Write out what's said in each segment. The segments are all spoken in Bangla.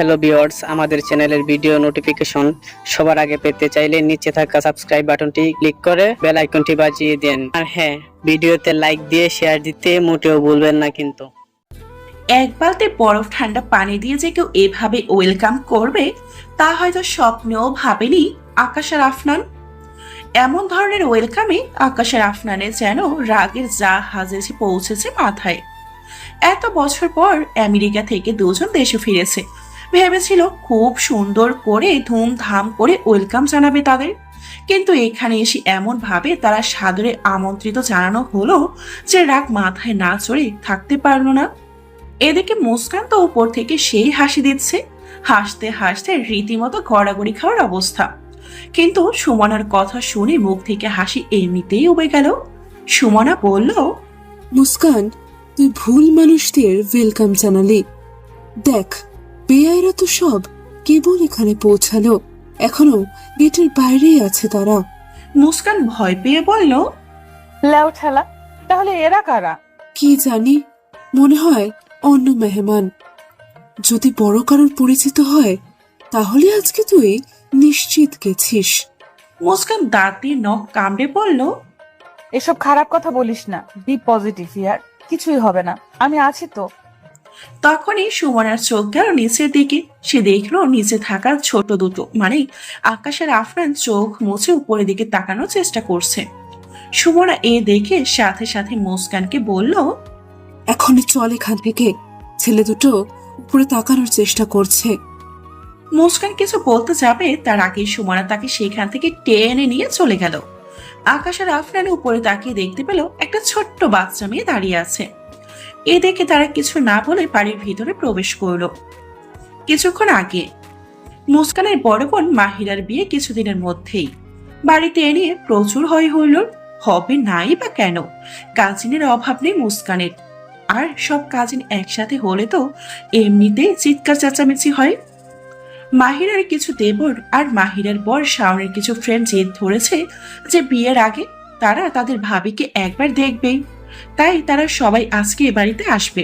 হ্যালো ভিউয়ার্স, আমাদের চ্যানেলের ভিডিও নোটিফিকেশন সবার আগে পেতে চাইলে নিচে থাকা সাবস্ক্রাইব বাটনটি ক্লিক করে বেল আইকনটি বাজিয়ে দেন। আর হ্যাঁ, ভিডিওতে লাইক দিয়ে শেয়ার দিতে মোটেও ভুলবেন না কিন্তু। এক বালতি বরফ ঠান্ডা পানি দিয়ে যে কেউ এভাবে ওয়েলকাম করবে তা হয়তো স্বপ্নেও ভাবেনি আকাশ আর আফনান। এমন ধরনের ওয়েলকামে আকাশ আর আফনানের যেন রাগের জাহাজ এসে পৌঁছেছে মাথায়। এত বছর পর আমেরিকা থেকে দুজন দেশে ফিরেছে, ভেবেছিল খুব সুন্দর করে ধুমধাম করে ওয়েলকাম জানাবে তাদের, কিন্তু এখানে এসে এমন ভাবে তারা সাদরে আমন্ত্রিত জানানো হলো যে রাগ মাথায় না চড়ে থাকতে পারলো না। এদিকে মুস্কান তো উপর থেকে সেই হাসি দিচ্ছে, হাসতে হাসতে রীতিমতো গড়াগড়ি খাওয়ার অবস্থা। কিন্তু সুমনার কথা শুনে মুখ থেকে হাসি এমনিতেই উবে গেল। সুমনা বলল, মুস্কান, তুই ভুল মানুষদের ওয়েলকাম জানালি। দেখ, বেআইরা তো সব কেবল এখানে পৌঁছালো, এখনো গেটের বাইরেই আছে তারা। মুস্কান ভয় পেয়ে বলল, লেও ঠেলা, তাহলে এরা কারা? কি জানি, মনে হয় অন্য মেহমান। যদি বড় কারোর পরিচিত হয় তাহলে আজকে তুই নিশ্চিত গেছিস। মুস্কান দাঁত দিয়ে নখ কামড়ে বলল, এসব খারাপ কথা বলিস না, বি পজিটিভ ইয়ার, কিছুই হবে না, আমি আছি তো। তখনই সুমনার চোখ গেল নিচের দিকে। সে দেখলো নিচে থাকা ছোট দুটো মানে আকাশের আফরান চোখ মুছে উপরের দিকে তাকানোর চেষ্টা করছে। সুমনা এ দেখে সাথে সাথে মুস্কানকে বলল, এখনই চল এখান থেকে, ছেলে দুটো উপরে তাকানোর চেষ্টা করছে। মুস্কান কিছু বলতে যাবে তার আগে সুমনা তাকে সেখান থেকে টেনে নিয়ে চলে গেল। আকাশের আফরান উপরে তাকিয়ে দেখতে পেল একটা ছোট্ট বাচ্চা মেয়ে দাঁড়িয়ে আছে। এ দেখে তারা কিছু না বলে বাড়ির ভিতরে প্রবেশ করলো। কিছুক্ষণ আগে মুস্কানের বড় বোন মাহিরার বিয়ে কিছুদিনের মধ্যেই। বাড়িতে এ নিয়ে প্রচুর হইহুল্লোড়, হবে নাই বা কেন, কাজিনের অভাব নেই মুস্কানের। আর সব কাজিন একসাথে হলে তো এমনিতেই চিৎকার চেঁচামেচি হয়। মাহিরার কিছু দেবর আর মাহিরার বর শাওনের কিছু ফ্রেন্ড জেদ ধরেছে যে বিয়ের আগে তারা তাদের ভাবিকে একবার দেখবেই, তাই তারা সবাই আজকে এ বাড়িতে আসবে।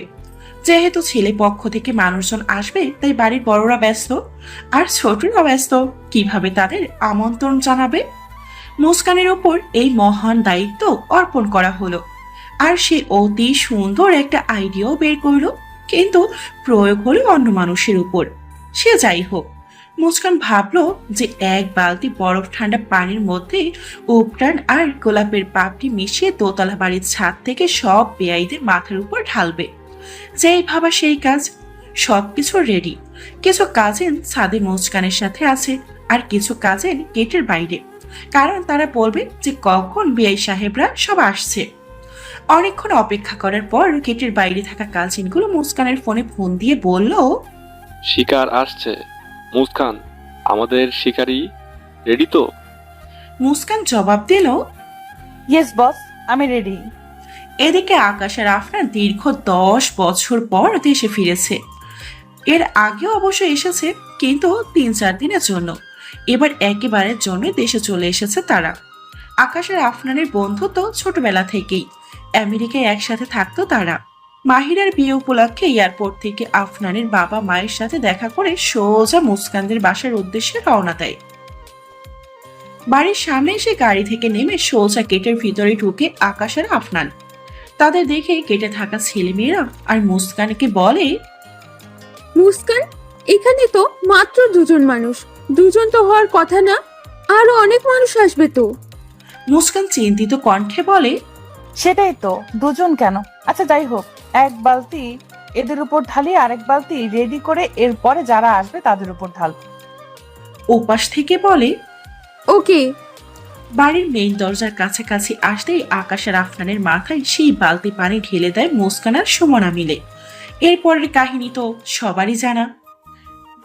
যেহেতু ছেলে পক্ষ থেকে মানুষজন আসবে তাই বাড়ির বড়রা ব্যস্ত আর ছোটরা ব্যস্ত কিভাবে তাদের আমন্ত্রণ জানাবে। মুস্কানের ওপর এই মহান দায়িত্ব অর্পণ করা হলো, আর সে অতি সুন্দর একটা আইডিয়াও বের করলো, কিন্তু প্রয়োগ হলো অন্য মানুষের উপর। সে যাই হোক, মুস্কান ভাবলো যে এক বালতি বরফ ঠান্ডা পানির মধ্যে উপটান আর গোলাপের পাপড়ি মিশিয়ে দোতলা বাড়ির ছাদ থেকে সব বেয়াইদের মাথার উপর ঢালবে। যেই ভাবা সেই কাজ, সবকিছু রেডি। কিছু কাজিন ছাদে মুস্কানের সাথে আছে আর কিছু কাজিন গেটের বাইরে, কারণ তারা বলবে যে কখন বিআই সাহেবরা সব আসছে। অনেকক্ষণ অপেক্ষা করার পর গেটের বাইরে থাকা কাজিনগুলো মুস্কানের ফোনে ফোন দিয়ে বলল, শিকার আসছে। মুস্কান, আমাদের শিকারি রেডি তো? মুস্কান জবাব দিল, ইয়েস বস, আমি রেডি। এদিকে আকাশ আর আফরান দীর্ঘ 10 বছর পর দেশে ফিরেছে। এর আগেও অবশ্য এসেছে, কিন্তু 3-4 দিনের জন্য। এবার একেবারের জন্য দেশে চলে এসেছে তারা। আকাশ আর আফরানের বন্ধুত্ব ছোটবেলা থেকেই, আমেরিকায় একসাথে থাকতো তারা। মাহিরার বিয়ে উপলক্ষে এয়ারপোর্ট থেকে আফনানের বাবা মায়ের সাথে দেখা করে সোজা মুস্কানদের বাসার উদ্দেশ্যে রওনা দেয়। বাড়ির সামনে এসে গাড়ি থেকে নেমে সোজা গেটের ভিতরে ঢুকে আকাশ আর আফনান। তাদের দেখে গেটে থাকা ছেলেমেয়েরা আর মুস্কানকে বলে, মুস্কান, এখানে তো মাত্র দুজন মানুষ, দুজন তো হওয়ার কথা না, আরো অনেক মানুষ আসবে তো। মুস্কান চিন্তিত কণ্ঠে বলে, সেটাই তো, দুজন কেন? আচ্ছা যাই হোক, এক বালতি এদের উপর ঢালি, আরেক বালতি রেডি করে এরপরে যারা আসবে তাদের উপর ঢাল। ওপাশ থেকে বলে, ওকে। বাড়ির মেইন দরজার কাছাকাছি আসতেই আকাশ আর আফনানের মাথায় সেই বালতি পানি ঢেলে দেয় মুস্কান আর সুমনা মিলে। এরপরের কাহিনী তো সবারই জানা।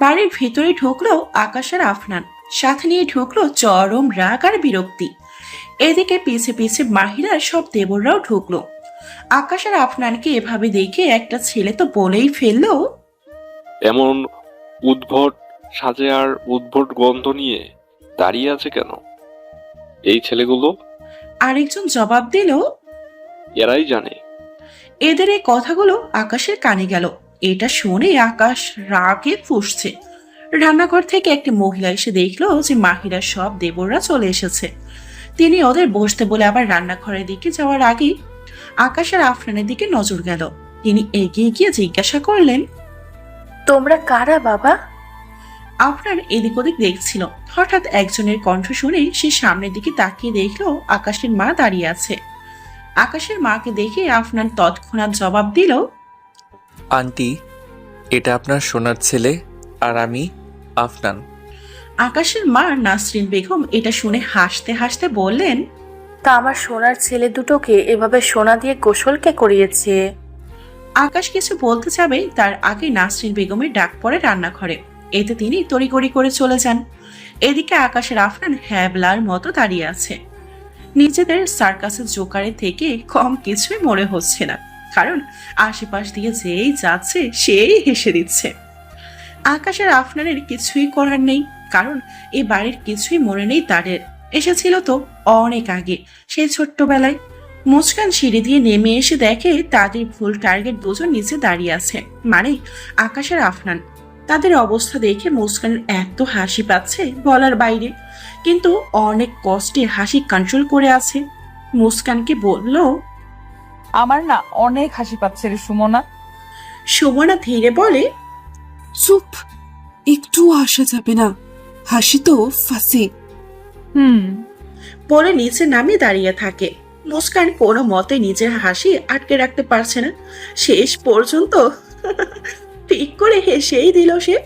বাড়ির ভেতরে ঢুকলো আকাশ আর আফনান, সাথে নিয়ে ঢুকলো চরম রাগ আর বিরক্তি। এদিকে পিছে পিছে মাহিরার সব দেবররাও ঢুকলো। আকাশ আর আফনানকে এভাবে দেখে একটা ছেলে তো বলেই ফেললো, এমন উদ্ভট সাজে আর উদ্ভট গন্ধ নিয়ে দাঁড়িয়ে আছে কেন এই ছেলেগুলো? আরেকজন জবাব দিল, এরাই জানে। এদের এই কথাগুলো আকাশের কানে গেল। এটা শুনে আকাশ রাগে ফুঁসছে। রান্নাঘর থেকে একটি মহিলা এসে দেখলো যে মাহিরা সব দেবররা চলে এসেছে। তিনি ওদের বসতে বলে আবার রান্নাঘরের দিকে যাওয়ার আগে আকাশ আর আফরানের দিকে নজর গেল। তিনি এগিয়ে গিয়ে জিজ্ঞাসা করলেন, তোমরা কারা বাবা? আফরান এদিক ওদিক দেখছিল। হঠাৎ একজনের কণ্ঠ শুনে সে সামনের দিকে তাকিয়ে দেখলো আকাশের মা দাঁড়িয়ে আছে। আকাশের মাকে দেখে আফরান তৎক্ষণাৎ জবাব দিল, আন্টি, এটা আপনার সোনার ছেলে আর আমি আফনান। আকাশের মা নাসরিন বেগম এটা শুনে হাসতে হাসতে বললেন, তা আমার সোনার ছেলে দুটোকে এভাবে সোনা দিয়ে গোসল কে করিয়েছে? আকাশ কিছু বলতে যাবে তার আগে নাসরিন বেগমের ডাক পড়ে রান্নাঘরে। এতে তিনি তড়িঘড়ি করে চলে যান। এদিকে আকাশের আফরান হ্যাবলার মতো দাঁড়িয়ে আছে। নিজেদের সার্কাসের জোকারের থেকে কম কিছুই মনে হচ্ছে না, কারণ আশেপাশ দিয়ে যেই যাচ্ছে সেই হেসে দিচ্ছে। আকাশের আফরানের কিছুই করার নেই, কারণ এই বাড়ির কিছুই মনে নেই তাদের। এসেছিল তো অনেক আগে, সেই ছোট্টবেলায়। মুস্কান সিঁড়ি দিয়ে নেমে এসে দেখে তাদের ভুল টার্গেট দুজন নিচে দাঁড়িয়ে আছে, মানে আকাশ আর আফরান। তাদের অবস্থা দেখে মুস্কানের এত হাসি পাচ্ছে বলার বাইরে, কিন্তু অনেক কষ্টে হাসি কন্ট্রোল করে আছে। মুস্কানকে বলল, আমার না অনেক হাসি পাচ্ছে রে সুমনা। সুমনা ধীরে বলে, চুপ, একটু আসা যাবে না, হাসি তো ফাঁসি। বলে নিচে নামিয়ে দাঁড়িয়ে থাকে। মুস্কান কোনো মতে নিজের হাসি আটকে রাখতে পারছে না। শেষ পর্যন্ত ঠিক করে হেসেই দিল সে।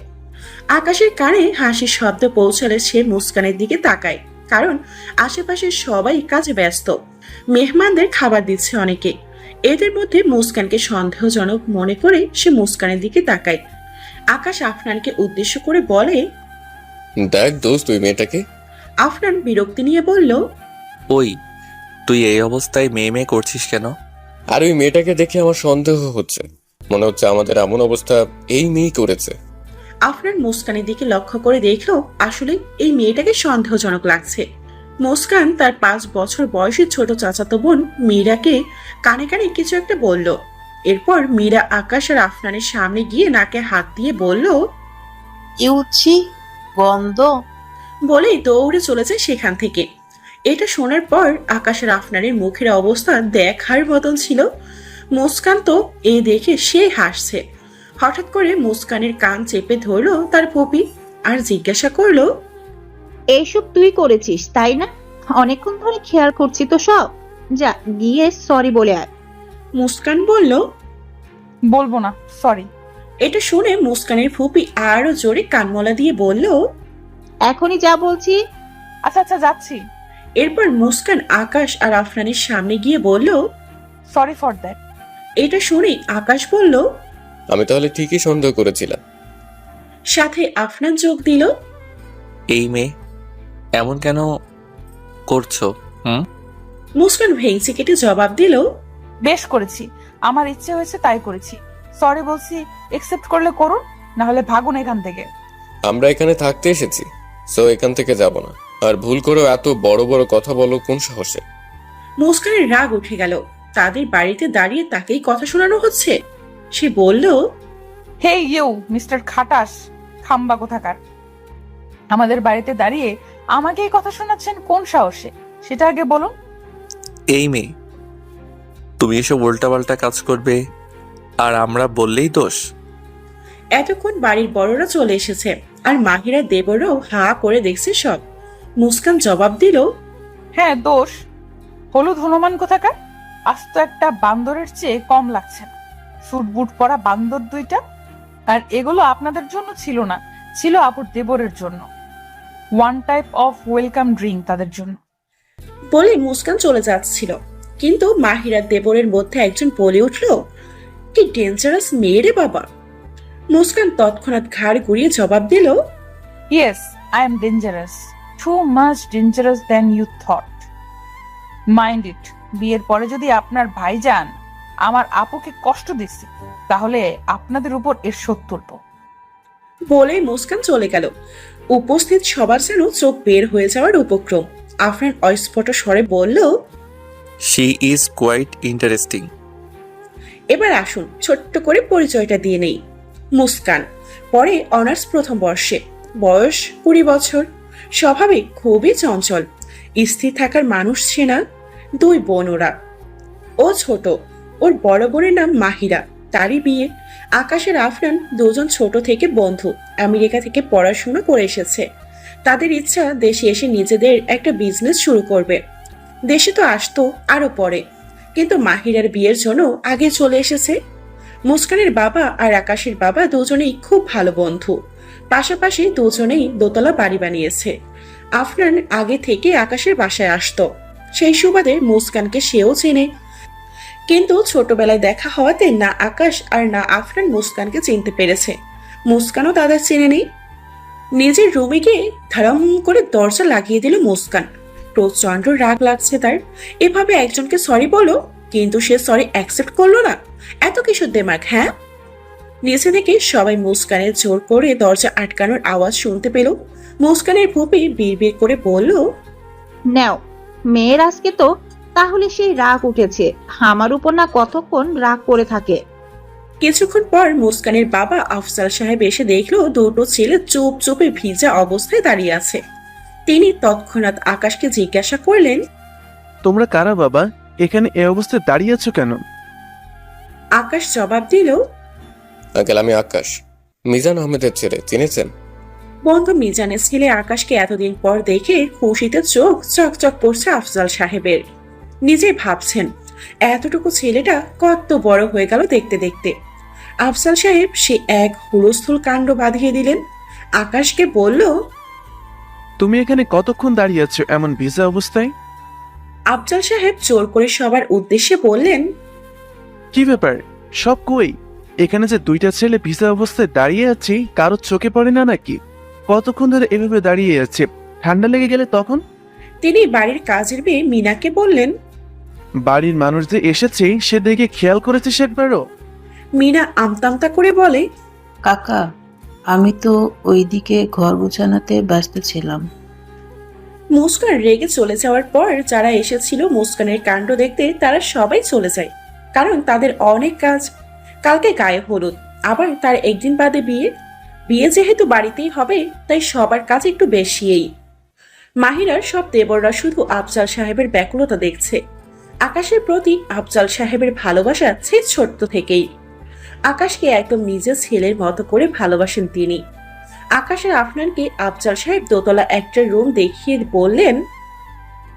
আকাশের কানে হাসির শব্দ পৌঁছালে সে মুস্কানের দিকে তাকায়, কারণ আশেপাশে সবাই কাজে ব্যস্ত। মেহমানদের খাবার দিচ্ছে অনেকে। এদের মধ্যে মুস্কানকে সন্দেহজনক মনে করে সে মুস্কানের দিকে তাকায়। আকাশ আফনানকে উদ্দেশ্য করে বলে, দেখ দোস্ত, তুই মেয়েটাকে। আফনান বিরক্তি নিয়ে বলল, ওই, তুই এই অবস্থায় মেয়ে মেয়ে করছিস কেন? আর ওই মেয়েটাকে দেখে আমার সন্দেহ হচ্ছে, মনে হচ্ছে আমাদের এমন অবস্থা এই মেয়েই করেছে। আফনান মুস্কানের দিকে লক্ষ্য করে দেখলো আসলে এই মেয়েটাকে সন্দেহজনক লাগছে। মুস্কান তার 5 বছর বয়সী ছোট চাচাতো বোন মীরাকে কানে কানে কিছু একটা বলল। এরপর মীরা আকাশ আর আফনানের সামনে গিয়ে নাকে হাত দিয়ে বলল, ইউছি গন্ধ। বলেই দৌড়ে চলে যায় সেখান থেকে। এটা শোনার পর আকাশ আর আফনানের মুখের অবস্থা দেখার মতন ছিল। মুস্কান তো এ দেখে সে হাসছে। হঠাৎ করে মুস্কানের কান চেপে ধরলো তার পপি আর জিজ্ঞাসা করলো, এইসব তুই করেছিস তাই না? অনেকক্ষণ ধরে খেয়াল করছি তো সব। যা গিয়ে সরি বলে আয়। মুস্কান বলল, বলবো না, সরি। এটা শুনে মুস্কানের ফুপি আরো জোরে কানমলা দিয়ে বলল, এখনই যা বলছি। আচ্ছা আচ্ছা, যাচ্ছি। এরপর মুস্কান আকাশ আর আফনানের সামনে গিয়ে বলল, সরি ফর দ্যাট। এটা শুনে আকাশ বলল, আমি তাহলে ঠিকই সন্দেহ করেছিলাম। সাথে আফনান যোগ দিল। এই মেয়ে এমন কেন করছো? মুস্কান ভেঙচি কেটে জবাব দিল, বেশ করেছি, আমার ইচ্ছে হয়েছে তাই করেছি। সরি বলছি, একসেপ্ট করলে করুন, না হলে ভাগুন এখান থেকে। আমরা এখানে থাকতে এসেছি, সো এখান থেকে যাব না। আর ভুল করেও এত বড় বড় কথা বলো কোন সাহসে? মুস্কানের রাগ উঠে গেল। তাদের বাড়িতে দাঁড়িয়ে তাকেই কথা শোনানো হচ্ছে। সে বলল, হে ইউ মিস্টার খাটাস, খাম্বা কোথাকার, আমাদের বাড়িতে দাঁড়িয়ে আমাকেই কথা শোনাচ্ছেন কোন সাহসে? সেটা আগে বলুন। এই মেয়ে, তুমি এসব উল্টাপাল্টা কাজ করবে আর আমরা বললেই দোষ? এতক্ষণ বাড়ির বড়রা চলে এসেছে আর মাহিরা দেবরও হা করে দেখছে সব। মুস্কান জবাব দিল, হ্যাঁ দোষ। হলুদ হনুমান কোথাকার, আস্ত একটা বান্দরের চেয়ে কম লাগছে না। স্যুট বুট পরা বান্দর দুইটা। আর এগুলো আপনাদের জন্য ছিল না, ছিল আপুর দেবরের জন্য। One type of welcome drink তাদের জন্য। বলে মুস্কান চলে যাচ্ছিল, কিন্তু মাহিরা দেবরের মধ্যে একজন বলে উঠল, কি ডেঞ্জারাস মেয়ে রে বাবা। মুস্কান তৎক্ষণাৎ ঘাড় ঘুরিয়ে জবাব দিল, yes, I am dangerous, too much dangerous than you thought. Mind it, বিয়ের পরে যদি আপনার ভাইজান আমার আপুকে কষ্ট দিচ্ছে, তাহলে আপনাদের উপর এর শোধ তুলব। বলেই মুস্কান চলে গেল। উপস্থিত সবার যেন চোখ বের হয়ে যাওয়ার উপক্রম। আফরান অস্ফুট স্বরে বলল, শি ইজ কোয়াইট ইন্টারেস্টিং। এবার আসুন ছোট্ট করে পরিচয়টা দিয়ে নেই। মুস্কান, পরে অনার্স প্রথম বর্ষে, বয়স 20 বছর, স্বভাবে খুবই চঞ্চল, স্থির থাকার মানুষ চেনা। 2 বোন ওরা, ও ছোট, ওর বড় বোনের নাম মাহিরা, তারই বিয়ে। আকাশের আফরান দুজন ছোট থেকে বন্ধু, আমেরিকা থেকে পড়াশোনা করে এসেছে। তাদের ইচ্ছা দেশে এসে নিজেদের একটা বিজনেস শুরু করবে। দেশে তো আসতো আরো পরে, কিন্তু মাহিরার বিয়ের জন্য আগে চলে এসেছে। মুস্কানের বাবা আর আকাশের বাবা দুজনেই খুব ভালো বন্ধু, পাশাপাশি দুজনেই দোতলা বাড়ি বানিয়েছে। আফরান আগে থেকে আকাশের বাসায় আসতো, সেই সুবাদে মুস্কানকে সেও চেনে। কিন্তু ছোটবেলায় দেখা হওয়াতে না আকাশ আর না আফরান মুস্কানকে চিনতে পেরেছে। মুস্কানও তাদের চেনে নেই। নিজের রুমে গিয়ে ধারাম করে দরজা লাগিয়ে দিল মুস্কান। প্রচন্ড রাগ লাগছে তার, এভাবে একজনকে সরি বলো, কিন্তু সে সরি অ্যাকসেপ্ট করলো না। এত কিশোর দেমাগ, হ্যাঁ? নিচে থেকে সবাই মুস্কানের জোর করে দরজা আটকানোর আওয়াজ শুনতে পেল। মুস্কানের ভূপি বিড়বিড় করে বলল, নাও, মেয়ের আজকে তো তাহলে সেই রাগ উঠেছে। আমার উপর না কতক্ষণ রাগ করে থাকে। কিছুক্ষণ পর মুস্কানের বাবা আফজাল সাহেব এসে দেখলো দুটো ছেলে চুপচুপে ভিজা অবস্থায় দাঁড়িয়ে আছে। তিনি তৎক্ষণাৎ আকাশকে জিজ্ঞাসা করলেন, তোমরা কারা বাবা? এখানে এ অবস্থায় দাঁড়িয়ে আছো কেন? আকাশ জবাব দিল, আঙ্কেল, আমি আকাশ, মিজান আহমেদের ছেলে, চিনেছেন? বন্ধু মিজানের ছেলে আকাশকে এতদিন পর দেখে খুশিতে চোখ চকচক করছে আফজাল সাহেবের। নিজে ভাবছেন এতটুকু ছেলেটা কত বড় হয়ে গেল দেখতে দেখতে। আফজাল সাহেব সে এক হুলস্থুল কাণ্ড বাঁধিয়ে দিলেন। আকাশকে বলল, তুমি এখানে কতক্ষণ দাঁড়িয়ে আছো এমন ভিজা অবস্থায়? আফজাল সাহেব জোর করে সবার উদ্দেশ্যে বললেন, কি ব্যাপার, সব কই? এখানে যে দুইটা ছেলে ভিজা অবস্থায় দাঁড়িয়ে আছে, কারোর চোখে পড়ে না নাকি? কতক্ষণ ধরে এভাবে দাঁড়িয়ে আছে? ঠান্ডা লেগে গেলে তখন? তিনি বাড়ির কাজের মেয়ে মিনাকে বললেন। বাড়ির মানুষ যে এসেছে সে দেখে খেয়াল করেছিস একবারও? মিনা আমতামতা করে বলে, কাকা, আমি তো ওইদিকে ঘর গোছানোতে ব্যস্ত ছিলাম। মুস্কান রেগে চলে যাওয়ার পর যারা এসেছিল মুস্কানের কাণ্ড দেখতে তারা সবাই চলে যায়, কারণ তাদের অনেক কাজ। কালকে গায়ে হলুদ, আবার তার একদিন বাদে বিয়ে। বিয়ে যেহেতু বাড়িতেই হবে তাই সবার কাজ একটু বেশিই। মাহিরার সব দেবররা শুধু আফজাল সাহেবের ব্যাকুলতা দেখছে। আকাশের প্রতি আফজাল সাহেবের ভালোবাসা সে ছোট্ট থেকেই। আকাশকে একদম নিজের ছেলের মতো করে ভালোবাসেন তিনি। আকাশের আফনানকে আফজাল সাহেব দোতলা একটা রুম দেখিয়ে বললেন,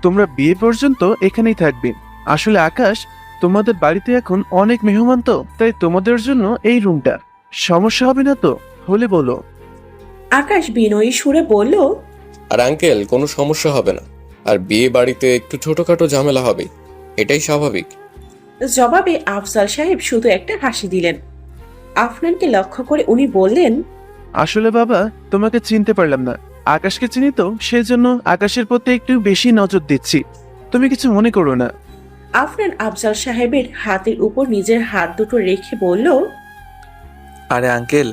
তোমরা বিয়ে পর্যন্ত এখানেই থাকবে। আসলে আকাশ, তোমাদের বাড়িতে এখন অনেক মেহমান তো, তাই তোমাদের জন্য এই রুমটা। সমস্যা হবে না তো? হলে বলো। আকাশ বিনয়ী সুরে বলল, আর আঙ্কেল, কোনো সমস্যা হবে না। আর বিয়ে বাড়িতে একটু ছোটখাটো ঝামেলা হবে, এটাই স্বাভাবিক। জবাবে আফজাল সাহেব শুধু একটা হাসি দিলেন। আফনানকে লক্ষ্য করে উনি বললেন, আসলে বাবা, তোমাকে চিনতে পারলাম না। আকাশকে চিনি তো, সেই জন্য আকাশের প্রতি একটু বেশি নজর দিচ্ছি। তুমি কিছু মনে করো না। আফনান আফজাল সাহেবের হাতের উপর নিজের হাত দুটো রেখে বলল, আরে আঙ্কেল,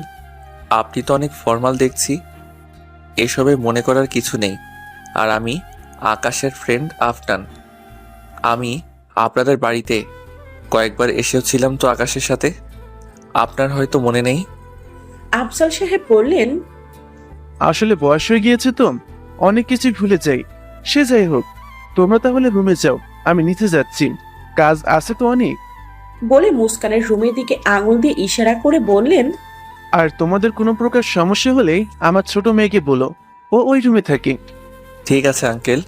আপনি তো অনেক ফর্মাল দেখছি। এসবে মনে করার কিছু নেই। আর আমি আকাশের ফ্রেন্ড আফটান। আমি আপনাদের বাড়িতে কয়েকবার এসেছিলাম তো আকাশের সাথে, আপনার হয়তো মনে নেই। আফজাল সাহেব বললেন, আসলে বয়স হয়ে গিয়েছে তো, অনেক কিছু ভুলে যাই। সে যাই হোক, তোমরা তাহলে রুমে যাও, আমি নিচে যাচ্ছি, কাজ আছে তো অনেক। বলে মুস্কানের রুমের দিকে আঙুল দিয়ে ইশারা করে বললেন, আর তোমাদের কোনো প্রকার সমস্যা হলে আমার ছোট মেয়েকে বলো, ও ওই রুমে থাকে। ঠিক আছে আঙ্কেল।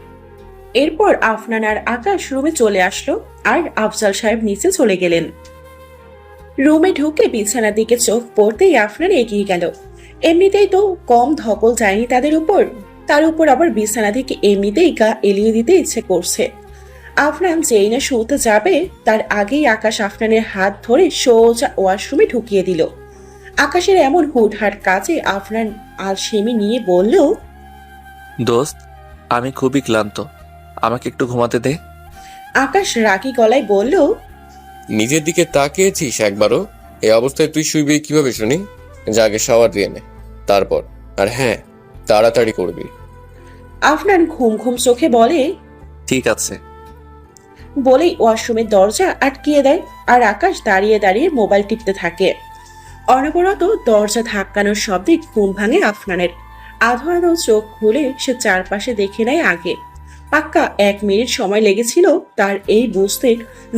এরপর আফনান আর আকাশ রুমে চলে আসলো আর আফজাল সাহেব নিচে চলে গেলেন। রুমে ঢুকে বিছানার দিকে চোখ পড়তেই আফনান এগিয়ে গেল। এমনিতেই তো কম ধকল যায়নি তাদের উপর, তার উপর আবার বিছানা থেকে এমনিতেই গা এলিয়ে দিতে ইচ্ছে করছে। আফনান যেই না শুতে যাবে তার আগেই আকাশ আফনানের হাত ধরে সোজা ওয়াশরুমে ঢুকিয়ে দিল। আকাশের এমন হুটহাট কাজে আফনান আলসেমি নিয়ে বলল, দোস্ত, আমি খুবই ক্লান্ত, আমাকে একটু ঘুমাতে দে। আকাশ রাগী গলায় বলল, নিজের দিকে তাকিয়েছিস একবারও? এই অবস্থায় তুই শুইবি কিভাবে শুনি? যা আগে শাওয়ার দিয়ে নে, তারপর। আর হ্যাঁ, তাড়াতাড়ি করবি। আফনান ঘুম ঘুম চোখে বলে, ঠিক আছে। বলেই ওয়াশরুমের দরজা আটকিয়ে দেয় আর আকাশ দাঁড়িয়ে দাঁড়িয়ে মোবাইল টিপতে থাকে। অনবরত দরজা ধাক্কানোর শব্দে ঘুম ভাঙে আফনানের। আধো আধো চোখ খুলে সে চারপাশে দেখে নেয় আগে। পাক্কা 1 মিনিট সময় লেগেছিল তার এই বুঝতে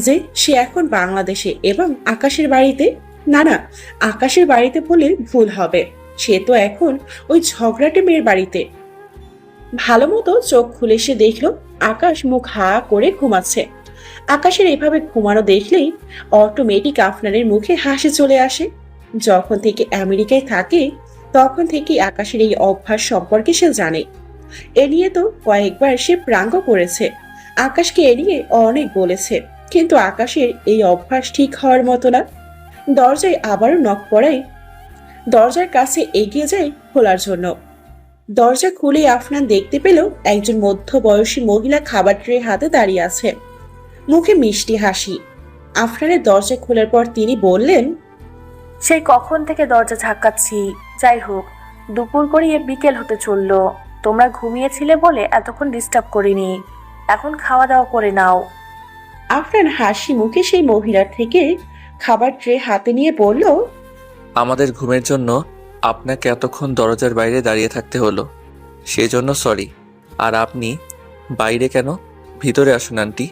যে সে এখন বাংলাদেশে এবং আকাশের বাড়িতে। না, আকাশের বাড়িতে বলে ভুল হবে, সে তো এখন ওই ঝগড়াটে মেয়ের বাড়িতে। ভালো মতো চোখ খুলে সে দেখল আকাশ মুখ হা করে ঘুমাচ্ছে। আকাশের এভাবে ঘুমানো দেখলেই অটোমেটিক আফনানের মুখে হাসি চলে আসে। যখন থেকে আমেরিকায় থাকে তখন থেকে আকাশের এই অভ্যাস সম্পর্কে সে জানে। এ নিয়ে তো কয়েকবার সে প্রাঙ্গ করেছে, আকাশকে এ নিয়ে অনেক বলেছে, কিন্তু আকাশের এই অভ্যাস ঠিক হওয়ার মতো না। দরজায় আবারও নক পড়ায় দরজার কাছে এগিয়ে যায় খোলার জন্য। দরজা খুলে আফনান দেখতে পেল একজন মধ্যবয়সী মহিলা খাবার ট্রে হাতে দাঁড়িয়ে আছে, মুখে মিষ্টি হাসি। আফনানের দরজা খোলার পর তিনি বললেন, সেই কখন থেকে দরজা ঝাঁকাচ্ছি। যাই হোক, দুপুর গড়িয়ে বিকেল হতে চললো, তোমরা ঘুমিয়েছিলে বলে এতক্ষণ ডিস্টার্ব করিনি। এখন খাওয়া দাওয়া করে নাও। আফনান হাসি মুখে সেই মহিলার থেকে খাবার ট্রে হাতে নিয়ে বলল, আমাদের ঘুমের জন্য আপনাকে এতক্ষণ দরজার বাইরে দাঁড়িয়ে থাকতে হলো, সেজন্য সরি। আর আপনি বাইরে কেন? ভিতরে আসুন আন্টি।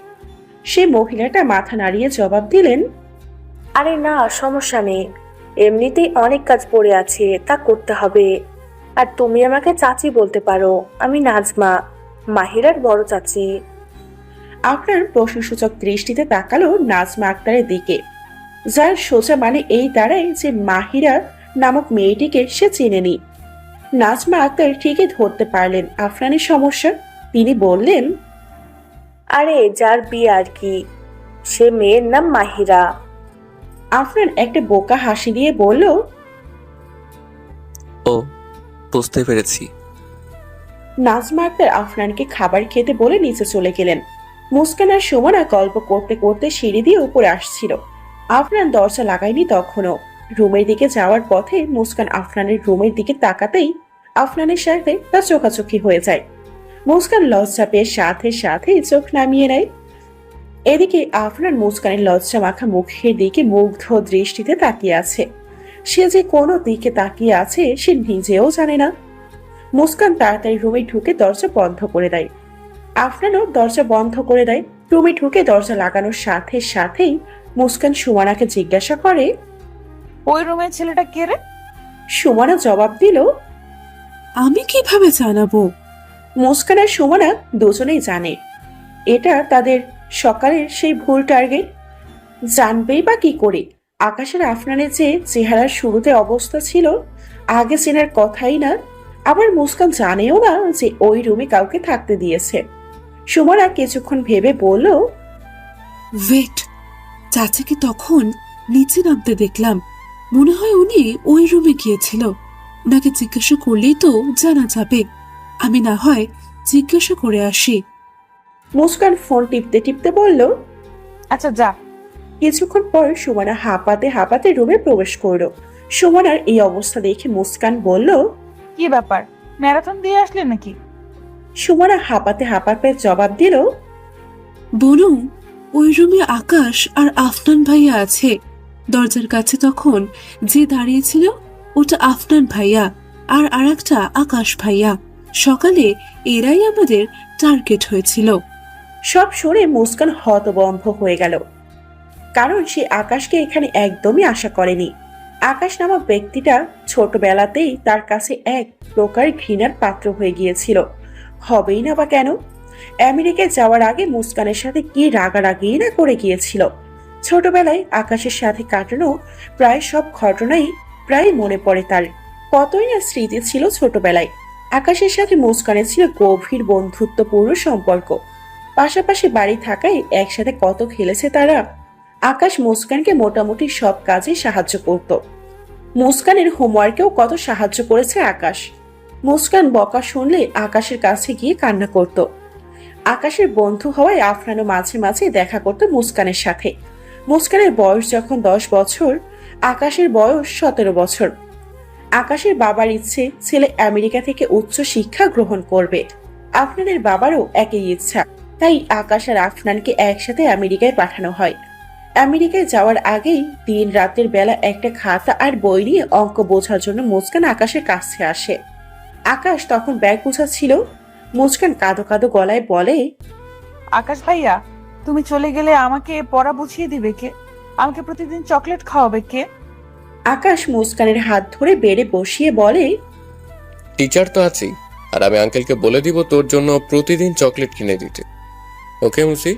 সে মহিলাটা মাথা নাড়িয়ে জবাব দিলেন, আরে না, সমস্যা নেই, এমনিতেই অনেক কাজ পড়ে আছে, তা করতে হবে। আর তুমি আমাকে চাচি বলতে পারো, আমি নাজমা, মাহিরার বড় চাচি। আপনার প্রশ্নসূচক দৃষ্টিতে তাকালো নাজমা আক্তারের দিকে, যার সোজা মানে এই দাঁড়ায় যে মাহিরা নামক মেয়েটিকে সে চেনেনি। নাজমা আক্তার ঠিকই ধরতে পারলেন আফরানের সমস্যা। তিনি বললেন, আরে যার বিয়ে আর কি, সে মেয়ের নাম মাহিরা। আফরান একটা বোকা হাসি দিয়ে বলল, ও, বুঝতে পেরেছি। নাজমা আক্তার আফরানকে খাবার খেতে বলে নিচে চলে গেলেন। মুস্কান আর সুমনা গল্প করতে করতে সিঁড়ি দিয়ে উপরে আসছিল। আফরান দরজা লাগায়নি তখনও। রুমের দিকে যাওয়ার পথে মুস্কান আফরানের রুমের দিকে তাকাতেই আফরানের সাথে তার চোখাচোখি হয়ে যায়। মুস্কান লজ্জা পেয়ে সাথে সাথে চোখ নামিয়ে নেয়। এদিকে আফরান মুস্কানের লজ্জা মাখা মুখের দিকে মুগ্ধ দৃষ্টিতে তাকিয়ে আছে। সে যে কোনো দিকে তাকিয়ে আছে সে নিজেও জানে না। মুস্কান তাড়াতাড়ি রুমে ঢুকে দরজা বন্ধ করে দেয়। আফরানও দরজা বন্ধ করে দেয়। রুমে ঢুকে দরজা লাগানোর সাথে সাথেই মুস্কান সুমানাকে জিজ্ঞাসা করে, ওই রুমের ছেলেটা কে রে? সুমানা জবাব দিল, আমি কিভাবে জানাবো? মুস্কান আর সুমানা দুজনেই জানে এটা তাদের সকালের সেই ভুল টার্গেট। জানবেই বা কি করে? আকাশের আফরানের যে চেহারার শুরুতে অবস্থা ছিল আগে চেনার কথাই না। আবার মুস্কান জানেও না যে ওই রুমে কাউকে থাকতে দিয়েছে। সুমানা কিছুক্ষণ ভেবে বলল, ওয়েট, চাচাকে তখন নিচে নামতে দেখলাম, মনে হয় উনি ওই রুমে গিয়েছিল। ওনাকে জিজ্ঞাসা করলেই তো জানা যাবে। আমি না হয় জিজ্ঞাসা করে আসি। মুস্কান ফোন টিপতে টিপতে বলল, আচ্ছা যা। কিছুক্ষণ পর সুমানা হাঁপাতে হাঁপাতে রুমে প্রবেশ করলো। সুমানার এই অবস্থা দেখে মুস্কান বলল, কি ব্যাপার, ম্যারাথন দিয়ে আসলে নাকি? সুমানা হাঁপাতে হাঁপাতে জবাব দিল, বলুন, ওই রুমে আকাশ আর আফনান ভাইয়া আছে। দরজার কাছে তখন যে দাঁড়িয়েছিল ওটা আফনান ভাইয়া আর আরেকটা আকাশ ভাইয়া। সকালে এরাই আমাদের টার্গেট হয়েছিল। সব শুনে মুস্কান হতবম্ব হয়ে গেল, কারণ সে আকাশকে এখানে একদমই আশা করেনি। আকাশ নামক ব্যক্তিটা ছোটবেলাতেই তার কাছে এক প্রকার ঘৃণার পাত্র হয়ে গিয়েছিল। হবেই না বা কেন? আমেরিকায় যাওয়ার আগে মুস্কানের সাথে কি রাগারাগি না করে গিয়েছিল। ছোটবেলায় আকাশের সাথে কাটানো প্রায় সব ঘটনাই প্রায় মনে পড়ে তার। কতই না স্মৃতি ছিল ছোটবেলায়। আকাশের সাথে মুস্কানের ছিল গভীর বন্ধুত্বপূর্ণ সম্পর্ক। পাশাপাশি বাড়ি থাকায় একসাথে কত খেলেছে তারা। আকাশ মুস্কানকে মোটামুটি সব কাজে সাহায্য করত। মুস্কানের হোমওয়ার্কেও কত সাহায্য করেছে আকাশ। মুস্কান বকা শুনলে আকাশের কাছে গিয়ে কান্না করত। আকাশের বন্ধু হওয়ায় আফরানও মাঝে মাঝে দেখা করত মুস্কানের সাথে। মুস্কানের বয়স যখন 10 বছর, আকাশের বয়স 17 বছর। আকাশের বাবার ইচ্ছে ছেলে আমেরিকা থেকে উচ্চ শিক্ষা গ্রহণ করবে। আফরানের বাবারও একই ইচ্ছা। তাই আকাশ আর আফনানকে একসাথে আমেরিকায় পাঠানো হয়। আমেরিকায় যাওয়ার আগেই দিন রাতের বেলা একটা খাতা আর বই নিয়ে অঙ্ক বোঝার জন্য মুস্কান আকাশের কাছে আসে। আকাশ তখন ব্যাগ গুছাচ্ছিল। মুস্কান কাঁদো কাঁদো গলায় বলে, আকাশ ভাইয়া, তুমি চলে গেলে আমাকে পড়া বুঝিয়ে দিবে কে? আমাকে প্রতিদিন চকলেট খাওয়াবে কে? আকাশ মুস্কানের হাত ধরে বেড়ে বসিয়ে বলে, টিচার তো আছেই, আর আমি আঙ্কেলকে বলে দিব তোর জন্য প্রতিদিন চকলেট কিনে দিতে। ওকে মুসি?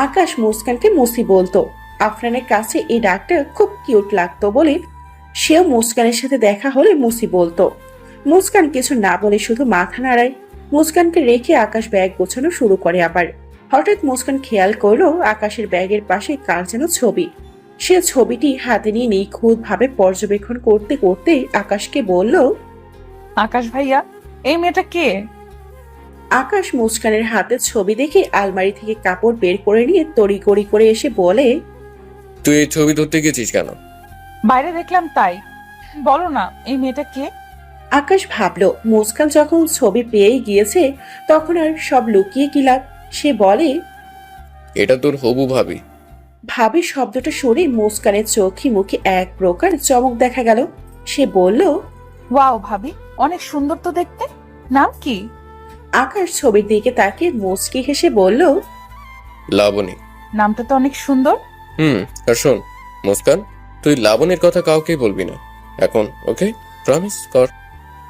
আকাশ মুস্কানকে মুসি বলতো। আফরানের কাছে এই ডাকটা খুব কিউট লাগতো বলে সেও মুস্কানের সাথে দেখা হলে মুসি বলতো। মুস্কান কিছু না বলে শুধু মাথা নাড়ায়। মুস্কানকে রেখে আকাশ ব্যাগ গোছানো শুরু করে। আবার হঠাৎ মুস্কান খেয়াল করলো আকাশের ব্যাগের পাশে কার যেন ছবি। সে ছবিটি হাতে নিয়ে নিখুঁত ভাবে পর্যবেক্ষণ করতে করতে আকাশকে বলল, আকাশ ভাইয়া, এই মেয়েটা কে? আকাশ মুস্কানের হাতে ছবি দেখে আলমারি থেকে কাপড় বের করে নিয়ে তড়িঘড়ি করে এসে বলে, তুই এই ছবি ধরতে গেছিস কেন? বাইরে দেখলাম তাই। বলো না, এই মেয়েটা কে? আকাশ ভাবলো মুস্কান যখন ছবি পেয়েই গিয়েছে তখন আর সব লুকিয়ে কি লাভ। সে বলে, এটা তোর হবু ভাবি। ভাবি শব্দটা শুনে মুস্কানের চোখে মুখে এক প্রকার চমক দেখা গেল। সে বলল, ওয়াও ভাবি, অনেক সুন্দর তো দেখতে। নাম কি? আকাশ ছবির দিকে তাকিয়ে মুচকি হেসে বলল, লাবণী। নামটা তো অনেক সুন্দর। আর শোন মুস্কান, তুই লাবণীর কথা কাউকে বলবি না এখন, ওকে? প্রমিস কর।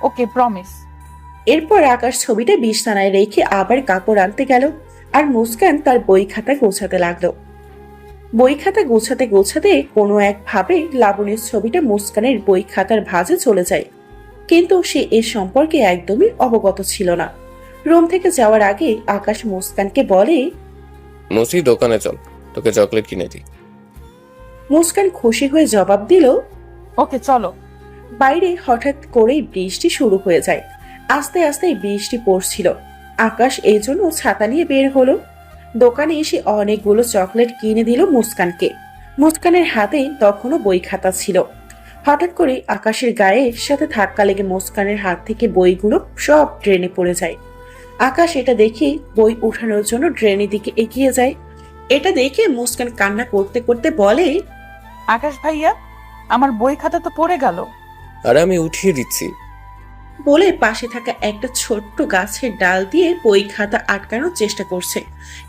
ওকে, প্রমিস। এরপর আকাশ ছবিটা বিছানায় রেখে আবার কাপড় আনতে গেল আর মুস্কান তার বই খাতা গোছাতে লাগলো। বই খাতা গোছাতে গোছাতে কোনো এক ভাবে লাবণীর ছবিটা মুস্কানের বই খাতার ভাঁজে চলে যায়। কিন্তু সে এ সম্পর্কে একদমই অবগত ছিল না। রুম থেকে যাওয়ার আগে আকাশ মুস্কানকে বলে, মুসি দোকানে চল, তোকে চকলেট কিনে দিই। মুস্কান খুশি হয়ে জবাব দিল, ওকে চলো। বাইরে হঠাৎ করেই বৃষ্টি শুরু হয়ে যায়। আস্তে আস্তে বৃষ্টি পড়ছিল। আকাশ এই জন্য ছাতা নিয়ে বের হলো। দোকানে এসে অনেকগুলো চকলেট কিনে দিল মুস্কানকে। মুস্কানের হাতে তখনও বই খাতা ছিল। হঠাৎ করে আকাশের গায়ের সাথে ধাক্কা লেগে মুস্কানের হাত থেকে বইগুলো সব ড্রেনে পড়ে যায়। আকাশ এটা দেখে বই উঠানোর জন্য ড্রেনের দিকে এগিয়ে যায়। এটা দেখে মুস্কান কান্না করতে করতে বলে, আকাশ ভাইয়া, আমার বই খাতা তো পড়ে গেল। আরে আমি উঠিয়ে দিচ্ছি। বলে পাশে থাকা একটা ছোট্ট গাছের ডাল দিয়ে বই খাতা আটকানোর চেষ্টা করছে।